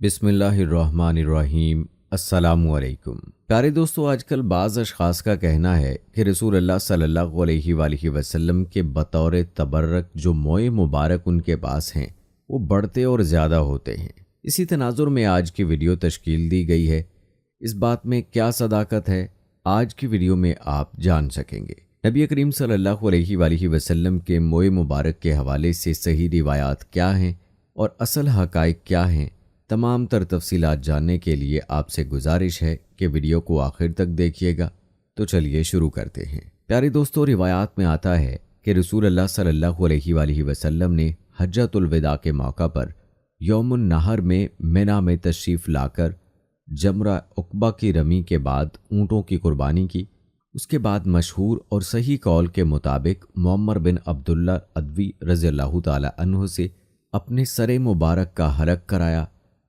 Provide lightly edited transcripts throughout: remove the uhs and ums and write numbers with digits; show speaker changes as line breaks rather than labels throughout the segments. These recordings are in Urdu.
بسم اللہ الرحمن الرحیم۔ السلام علیکم پیارے دوستو، آج کل بعض اشخاص کا کہنا ہے کہ رسول اللہ صلی اللہ علیہ وآلہ وسلم کے بطور تبرک جو موئے مبارک ان کے پاس ہیں وہ بڑھتے اور زیادہ ہوتے ہیں۔ اسی تناظر میں آج کی ویڈیو تشکیل دی گئی ہے۔ اس بات میں کیا صداقت ہے، آج کی ویڈیو میں آپ جان سکیں گے۔ نبی کریم صلی اللہ علیہ وآلہ وسلم کے موئے مبارک کے حوالے سے صحیح روایات کیا ہیں اور اصل حقائق کیا ہیں، تمام تر تفصیلات جاننے کے لیے آپ سے گزارش ہے کہ ویڈیو کو آخر تک دیکھیے گا۔ تو چلیے شروع کرتے ہیں۔ پیارے دوستو، روایات میں آتا ہے کہ رسول اللہ صلی اللہ علیہ وآلہ وسلم نے حجۃ الوداع کے موقع پر یوم النحر میں منی میں تشریف لا کر جمرہ عقبہ کی رمی کے بعد اونٹوں کی قربانی کی۔ اس کے بعد مشہور اور صحیح قول کے مطابق معمر بن عبداللہ عدوی رضی اللہ تعالی عنہ سے اپنے سر مبارک کا حلق کرایا،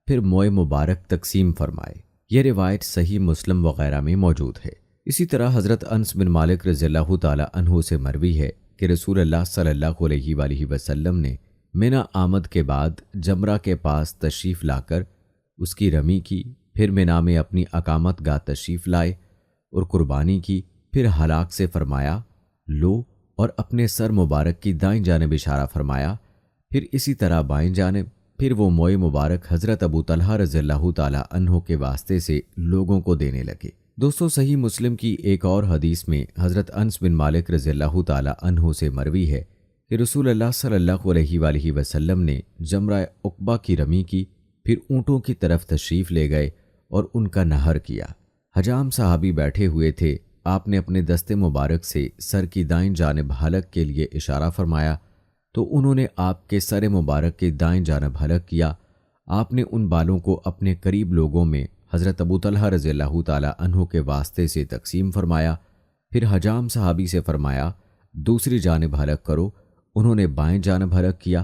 پھر موئے مبارک تقسیم فرمائے۔ یہ روایت صحیح مسلم وغیرہ میں موجود ہے۔ اسی طرح حضرت انس بن مالک رضی اللہ تعالی عنہ سے مروی ہے کہ رسول اللہ صلی اللہ علیہ وآلہ وسلم نے منی آمد کے بعد جمرہ کے پاس تشریف لا کر اس کی رمی کی، پھر منی میں اپنی اقامت گاہ تشریف لائے اور قربانی کی، پھر حلاق سے فرمایا لو، اور اپنے سر مبارک کی دائیں جانب اشارہ فرمایا، پھر اسی طرح بائیں جانب، پھر وہ موئے مبارک حضرت ابو طلحہ رضی اللہ تعالی عنہ کے واسطے سے لوگوں کو دینے لگے۔ دوستو، صحیح مسلم کی ایک اور حدیث میں حضرت انس بن مالک رضی اللہ تعالی عنہ سے مروی ہے کہ رسول اللہ صلی اللہ علیہ وآلہ وسلم نے جمرہ عقبہ کی رمی کی، پھر اونٹوں کی طرف تشریف لے گئے اور ان کا نہر کیا۔ حجام صحابی بیٹھے ہوئے تھے، آپ نے اپنے دست مبارک سے سر کی دائیں جانب حلق کے لیے اشارہ فرمایا تو انہوں نے آپ کے سر مبارک کے دائیں جانب حلق کیا۔ آپ نے ان بالوں کو اپنے قریب لوگوں میں حضرت ابو طلحہ رضی اللہ تعالی عنہ کے واسطے سے تقسیم فرمایا، پھر حجام صحابی سے فرمایا دوسری جانب حلق کرو۔ انہوں نے بائیں جانب حلق کیا،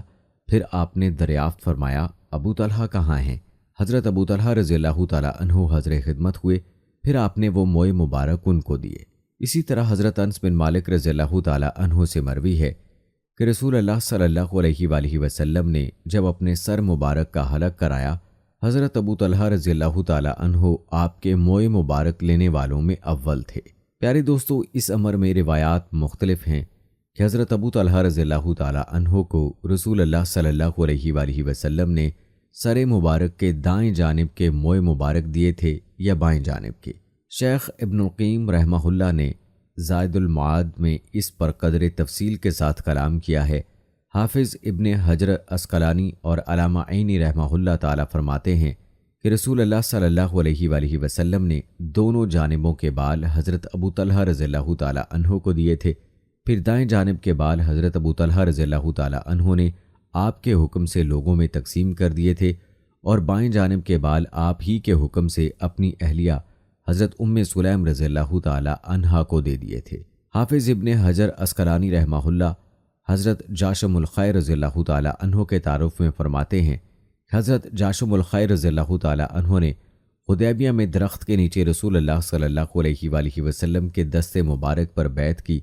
پھر آپ نے دریافت فرمایا ابو طلحہ کہاں ہیں؟ حضرت ابو طلحہ رضی اللہ تعالی عنہ حاضر خدمت ہوئے، پھر آپ نے وہ موئے مبارک ان کو دیے۔ اسی طرح حضرت انس بن مالک رضی اللہ تعالی عنہ سے مروی ہے کہ رسول اللہ صلی اللہ علیہ وآلہ وسلم نے جب اپنے سر مبارک کا حلق کرایا، حضرت ابو طلحہ رضی اللہ تعالی عنہ آپ کے موئے مبارک لینے والوں میں اول تھے۔ پیارے دوستو، اس امر میں روایات مختلف ہیں کہ حضرت ابو طلحہ رضی اللہ تعالی عنہ کو رسول اللہ صلی اللہ علیہ وآلہ وسلم نے سر مبارک کے دائیں جانب کے موئے مبارک دیے تھے یا بائیں جانب کے۔ شیخ ابن القیم رحمہ اللہ نے زائد المعاد میں اس پر قدر تفصیل کے ساتھ کلام کیا ہے۔ حافظ ابن حجر عسقلانی اور علامہ عینی رحمہ اللہ تعالی فرماتے ہیں کہ رسول اللہ صلی اللہ علیہ وآلہ وسلم نے دونوں جانبوں کے بال حضرت ابو طلحہ رضی اللہ تعالی عنہ کو دیے تھے، پھر دائیں جانب کے بال حضرت ابو طلحہ رضی اللہ تعالی عنہ نے آپ کے حکم سے لوگوں میں تقسیم کر دیے تھے، اور بائیں جانب کے بال آپ ہی کے حکم سے اپنی اہلیہ حضرت سلیم رضی اللہ تعالی عنہا کو دے دیے تھے۔ حافظ ابن حجر عسقلانی رحمہ اللہ حضرت جاشم الخیر رضی اللہ تعالی عنہ کے تعارف میں فرماتے ہیں کہ حضرت جاشم الخیر رضی اللہ تعالی عنہ نے حدیبیہ میں درخت کے نیچے رسول اللہ صلی اللہ علیہ وآلہ وسلم کے دست مبارک پر بیعت کی،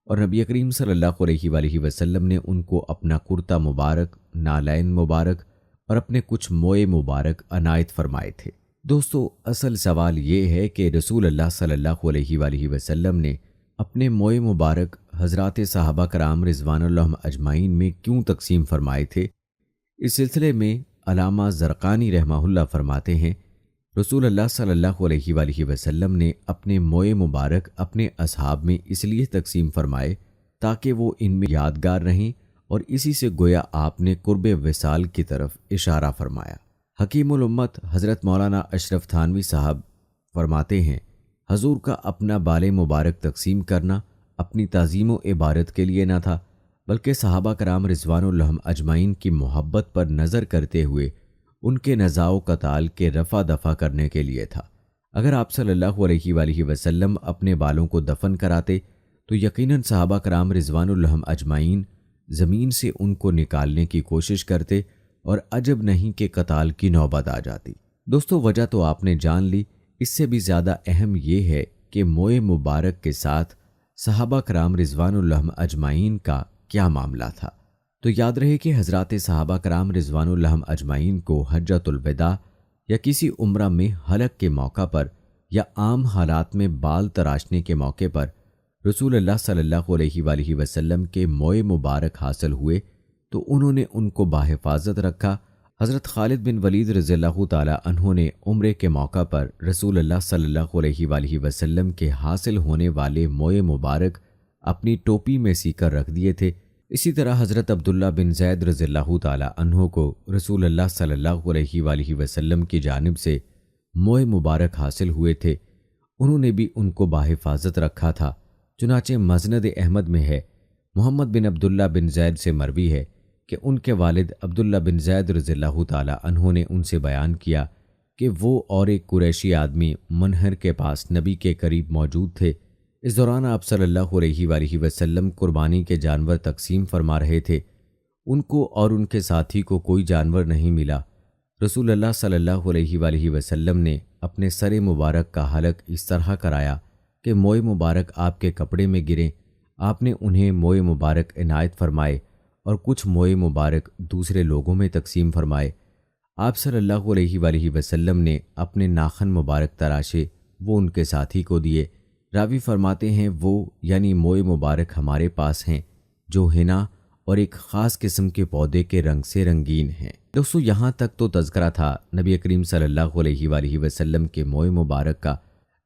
اور نبی کریم صلی اللہ علیہ وآلہ وسلم نے ان کو اپنا کرتا مبارک، نالین مبارک اور اپنے کچھ موئے مبارک عنایت فرمائے تھے۔ دوستو، اصل سوال یہ ہے کہ رسول اللہ صلی اللہ علیہ وآلہ وسلم نے اپنے موئے مبارک حضرات صحابہ کرام رضوان اللہ اجمعین میں کیوں تقسیم فرمائے تھے؟ اس سلسلے میں علامہ زرقانی رحمہ اللہ فرماتے ہیں رسول اللہ صلی اللہ علیہ وآلہ وسلم نے اپنے موئے مبارک اپنے اصحاب میں اس لیے تقسیم فرمائے تاکہ وہ ان میں یادگار رہیں، اور اسی سے گویا آپ نے قرب وصال کی طرف اشارہ فرمایا۔ حکیم الامت حضرت مولانا اشرف تھانوی صاحب فرماتے ہیں حضور کا اپنا بال مبارک تقسیم کرنا اپنی تعظیم و عبادت کے لیے نہ تھا، بلکہ صحابہ کرام رضوان اللہ اجمعین کی محبت پر نظر کرتے ہوئے ان کے نزاع و قتال کے رفع دفع کرنے کے لیے تھا۔ اگر آپ صلی اللہ علیہ وآلہ وسلم اپنے بالوں کو دفن کراتے تو یقیناً صحابہ کرام رضوان اللہ اجمعین زمین سے ان کو نکالنے کی کوشش کرتے، اور عجب نہیں کہ قتال کی نوبت آ جاتی۔ دوستو، وجہ تو آپ نے جان لی، اس سے بھی زیادہ اہم یہ ہے کہ موئے مبارک کے ساتھ صحابہ کرام رضوان اللہ اجمعین کا کیا معاملہ تھا۔ تو یاد رہے کہ حضرات صحابہ کرام رضوان اللہ اجمعین کو حجۃ الوداع یا کسی عمرہ میں حلق کے موقع پر یا عام حالات میں بال تراشنے کے موقع پر رسول اللہ صلی اللہ علیہ وآلہ وسلم کے موئے مبارک حاصل ہوئے تو انہوں نے ان کو بحفاظت رکھا۔ حضرت خالد بن ولید رضی اللہ تعالی عنہ نے عمرے کے موقع پر رسول اللہ صلی اللہ علیہ وآلہ وسلم کے حاصل ہونے والے موئے مبارک اپنی ٹوپی میں سی کر رکھ دیے تھے۔ اسی طرح حضرت عبداللہ بن زید رضی اللہ تعالی عنہ کو رسول اللہ صلی اللہ علیہ وآلہ وسلم کی جانب سے موئے مبارک حاصل ہوئے تھے، انہوں نے بھی ان کو بحفاظت رکھا تھا۔ چنانچہ مسند احمد میں ہے، محمد بن عبداللہ بن زید سے مروی ہے کہ ان کے والد عبداللہ بن زید رضی اللہ تعالی عنہ نے ان سے بیان کیا کہ وہ اور ایک قریشی آدمی منہر کے پاس نبی کے قریب موجود تھے۔ اس دوران آپ صلی اللہ علیہ وآلہ وسلم قربانی کے جانور تقسیم فرما رہے تھے، ان کو اور ان کے ساتھی کو کوئی جانور نہیں ملا۔ رسول اللہ صلی اللہ علیہ وآلہ وسلم نے اپنے سر مبارک کا حلق اس طرح کرایا کہ موئے مبارک آپ کے کپڑے میں گریں۔ آپ نے انہیں موئے مبارک عنایت فرمائے اور کچھ موئے مبارک دوسرے لوگوں میں تقسیم فرمائے۔ آپ صلی اللہ علیہ وآلہ وسلم نے اپنے ناخن مبارک تراشے، وہ ان کے ساتھی کو دیے۔ راوی فرماتے ہیں وہ یعنی موئے مبارک ہمارے پاس ہیں جو ہنا اور ایک خاص قسم کے پودے کے رنگ سے رنگین ہیں۔ دوستو یہاں تک تو تذکرہ تھا نبی کریم صلی اللہ علیہ وآلہ وسلم کے موئے مبارک کا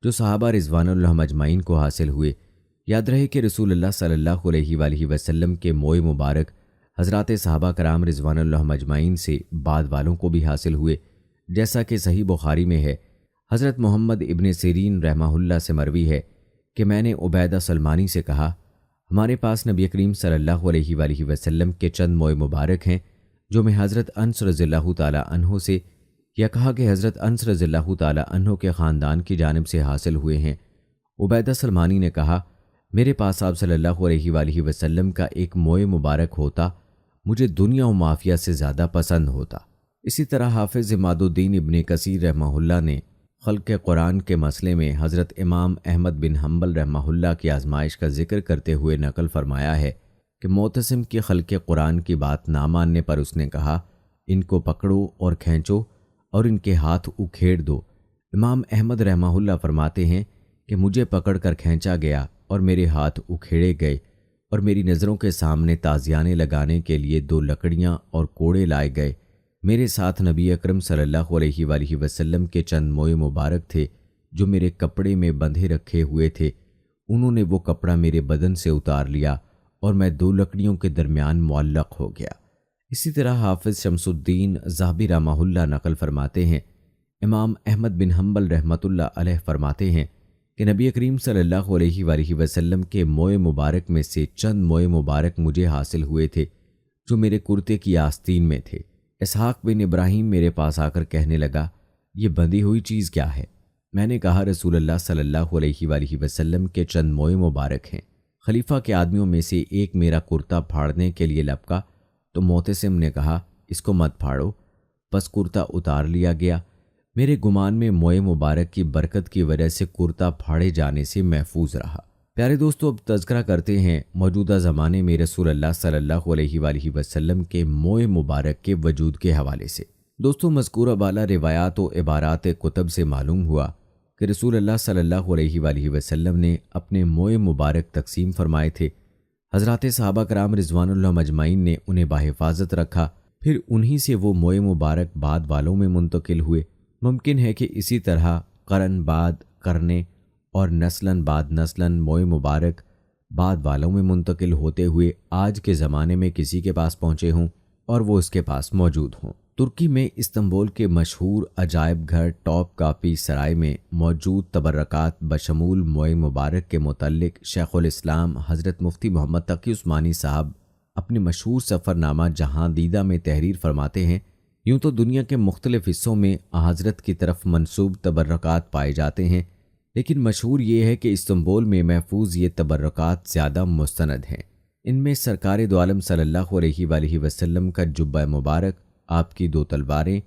جو صحابہ رضوان اللہ اجمعین کو حاصل ہوئے۔ یاد رہے کہ رسول اللہ صلی اللہ علیہ وآلہ وسلم کے موئے مبارک حضرات صحابہ کرام رضوان اللہ اجمعین سے بعد والوں کو بھی حاصل ہوئے، جیسا کہ صحیح بخاری میں ہے۔ حضرت محمد ابن سیرین رحمہ اللہ سے مروی ہے کہ میں نے عبیدہ سلمانی سے کہا، ہمارے پاس نبی کریم صلی اللہ علیہ وآلہ وسلم کے چند موئے مبارک ہیں جو میں حضرت انس رضی اللہ تعالی عنہ سے، یا کہا کہ حضرت انس رضی اللہ تعالی عنہ کے خاندان کی جانب سے حاصل ہوئے ہیں۔ عبیدہ سلمانی نے کہا، میرے پاس آپ صلی اللہ علیہ وآلہ وسلم کا ایک موئے مبارک ہوتا، مجھے دنیا و مافیہ سے زیادہ پسند ہوتا۔ اسی طرح حافظ عماد الدین ابن کثیر رحمہ اللہ نے خلق قرآن کے مسئلے میں حضرت امام احمد بن حنبل رحمہ اللہ کی آزمائش کا ذکر کرتے ہوئے نقل فرمایا ہے کہ معتصم کی خلق قرآن کی بات نہ ماننے پر اس نے کہا، ان کو پکڑو اور کھینچو اور ان کے ہاتھ اکھیڑ دو۔ امام احمد رحمہ اللہ فرماتے ہیں کہ مجھے پکڑ کر کھینچا گیا اور میرے ہاتھ اکھیڑے گئے اور میری نظروں کے سامنے تازیانے لگانے کے لیے 2 لکڑیاں اور کوڑے لائے گئے۔ میرے ساتھ نبی اکرم صلی اللہ علیہ وآلہ وسلم کے چند موئے مبارک تھے جو میرے کپڑے میں بندھے رکھے ہوئے تھے، انہوں نے وہ کپڑا میرے بدن سے اتار لیا اور میں 2 لکڑیوں کے درمیان معلق ہو گیا۔ اسی طرح حافظ شمس الدین ذہبی رحمہ اللہ نقل فرماتے ہیں، امام احمد بن حنبل رحمۃ اللہ علیہ فرماتے ہیں کہ نبی کریم صلی اللہ علیہ وآلہ وسلم کے موئے مبارک میں سے چند موئے مبارک مجھے حاصل ہوئے تھے جو میرے کرتے کی آستین میں تھے۔ اسحاق بن ابراہیم میرے پاس آ کر کہنے لگا، یہ بندھی ہوئی چیز کیا ہے؟ میں نے کہا، رسول اللہ صلی اللہ علیہ وآلہ وسلم کے چند موئے مبارک ہیں۔ خلیفہ کے آدمیوں میں سے ایک میرا کرتا پھاڑنے کے لیے لپکا تو معتصم نے کہا، اس کو مت پھاڑو، پس کرتا اتار لیا گیا۔ میرے گمان میں موئے مبارک کی برکت کی وجہ سے کرتا پھاڑے جانے سے محفوظ رہا۔ پیارے دوستو، اب تذکرہ کرتے ہیں موجودہ زمانے میں رسول اللہ صلی اللہ علیہ وآلہ وسلم کے موئے مبارک کے وجود کے حوالے سے۔ دوستو، مذکورہ بالا روایات و عبارات کتب سے معلوم ہوا کہ رسول اللہ صلی اللہ علیہ وآلہ وسلم نے اپنے موئے مبارک تقسیم فرمائے تھے۔ حضرات صحابہ کرام رضوان اللہ اجمعین نے انہیں بحفاظت رکھا، پھر انہی سے وہ موئے مبارک بعد والوں میں منتقل ہوئے۔ ممکن ہے کہ اسی طرح قرن بعد کرنے اور نسلاً بعد نسلاً موئے مبارک بعد والوں میں منتقل ہوتے ہوئے آج کے زمانے میں کسی کے پاس پہنچے ہوں اور وہ اس کے پاس موجود ہوں۔ ترکی میں استنبول کے مشہور عجائب گھر ٹاپ کاپی سرائے میں موجود تبرکات بشمول موئے مبارک کے متعلق شیخ الاسلام حضرت مفتی محمد تقی عثمانی صاحب اپنے مشہور سفر نامہ جہاں دیدہ میں تحریر فرماتے ہیں، یوں تو دنیا کے مختلف حصوں میں حضرت کی طرف منسوب تبرکات پائے جاتے ہیں، لیکن مشہور یہ ہے کہ استنبول میں محفوظ یہ تبرکات زیادہ مستند ہیں۔ ان میں سرکار دو عالم صلی اللہ علیہ وآلہ وسلم کا جبہ مبارک، آپ کی 2 تلواریں،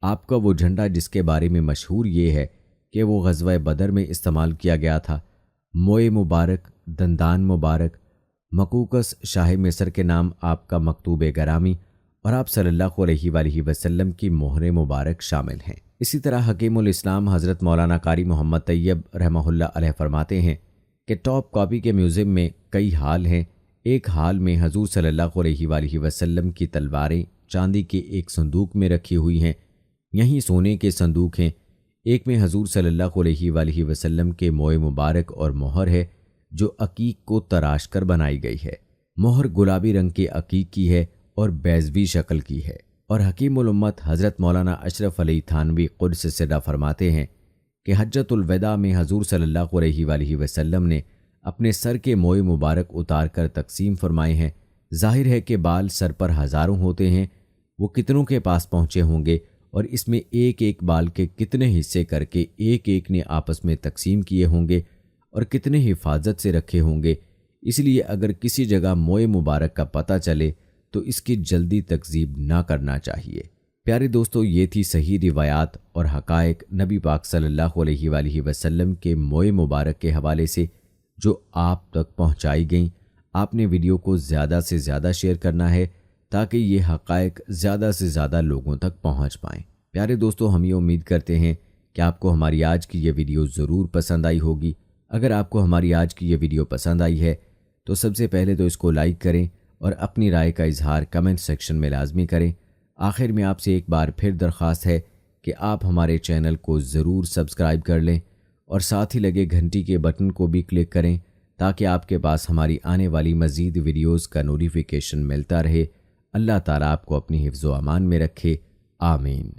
آپ کا وہ جھنڈا جس کے بارے میں مشہور یہ ہے کہ وہ غزوہ بدر میں استعمال کیا گیا تھا، موئے مبارک، دندان مبارک، مقوقس شاہ مصر کے نام آپ کا مکتوب گرامی اور آپ صلی اللہ علیہ وآلہ وسلم کی مہر مبارک شامل ہیں۔ اسی طرح حکیم الاسلام حضرت مولانا قاری محمد طیب رحمہ اللہ علیہ فرماتے ہیں کہ ٹاپ کاپی کے میوزیم میں کئی ہال ہیں۔ ایک ہال میں حضور صلی اللہ علیہ وآلہ وسلم کی تلواریں چاندی کے ایک صندوق میں رکھی ہوئی ہیں، یہیں سونے کے صندوق ہیں۔ ایک میں حضور صلی اللہ علیہ وآلہ وسلم کے موئے مبارک اور مہر ہے جو عقیق کو تراش کر بنائی گئی ہے۔ مہر گلابی رنگ کے عقیق کی ہے اور بیضوی شکل کی ہے، اور حکیم الامت حضرت مولانا اشرف علی تھانوی قدس سرہ فرماتے ہیں کہ حجۃ الوداع میں حضور صلی اللہ علیہ وآلہ وسلم نے اپنے سر کے موئے مبارک اتار کر تقسیم فرمائے ہیں۔ ظاہر ہے کہ بال سر پر ہزاروں ہوتے ہیں، وہ کتنوں کے پاس پہنچے ہوں گے اور اس میں ایک ایک بال کے کتنے حصے کر کے ایک ایک نے آپس میں تقسیم کیے ہوں گے اور کتنے حفاظت سے رکھے ہوں گے۔ اس لیے اگر کسی جگہ موئے مبارک کا پتہ چلے تو اس کی جلدی تکذیب نہ کرنا چاہیے۔ پیارے دوستو، یہ تھی صحیح روایات اور حقائق نبی پاک صلی اللہ علیہ وآلہ وسلم کے موئے مبارک کے حوالے سے جو آپ تک پہنچائی گئیں۔ آپ نے ویڈیو کو زیادہ سے زیادہ شیئر کرنا ہے تاکہ یہ حقائق زیادہ سے زیادہ لوگوں تک پہنچ پائیں۔ پیارے دوستو، ہم یہ امید کرتے ہیں کہ آپ کو ہماری آج کی یہ ویڈیو ضرور پسند آئی ہوگی۔ اگر آپ کو ہماری آج کی یہ ویڈیو پسند آئی ہے تو سب سے پہلے تو اس کو لائک کریں اور اپنی رائے کا اظہار کمنٹ سیکشن میں لازمی کریں۔ آخر میں آپ سے ایک بار پھر درخواست ہے کہ آپ ہمارے چینل کو ضرور سبسکرائب کر لیں اور ساتھ ہی لگے گھنٹی کے بٹن کو بھی کلک کریں تاکہ آپ کے پاس ہماری آنے والی مزید ویڈیوز کا نوٹیفیکیشن ملتا رہے۔ اللہ تعالیٰ آپ کو اپنی حفظ و امان میں رکھے، آمین۔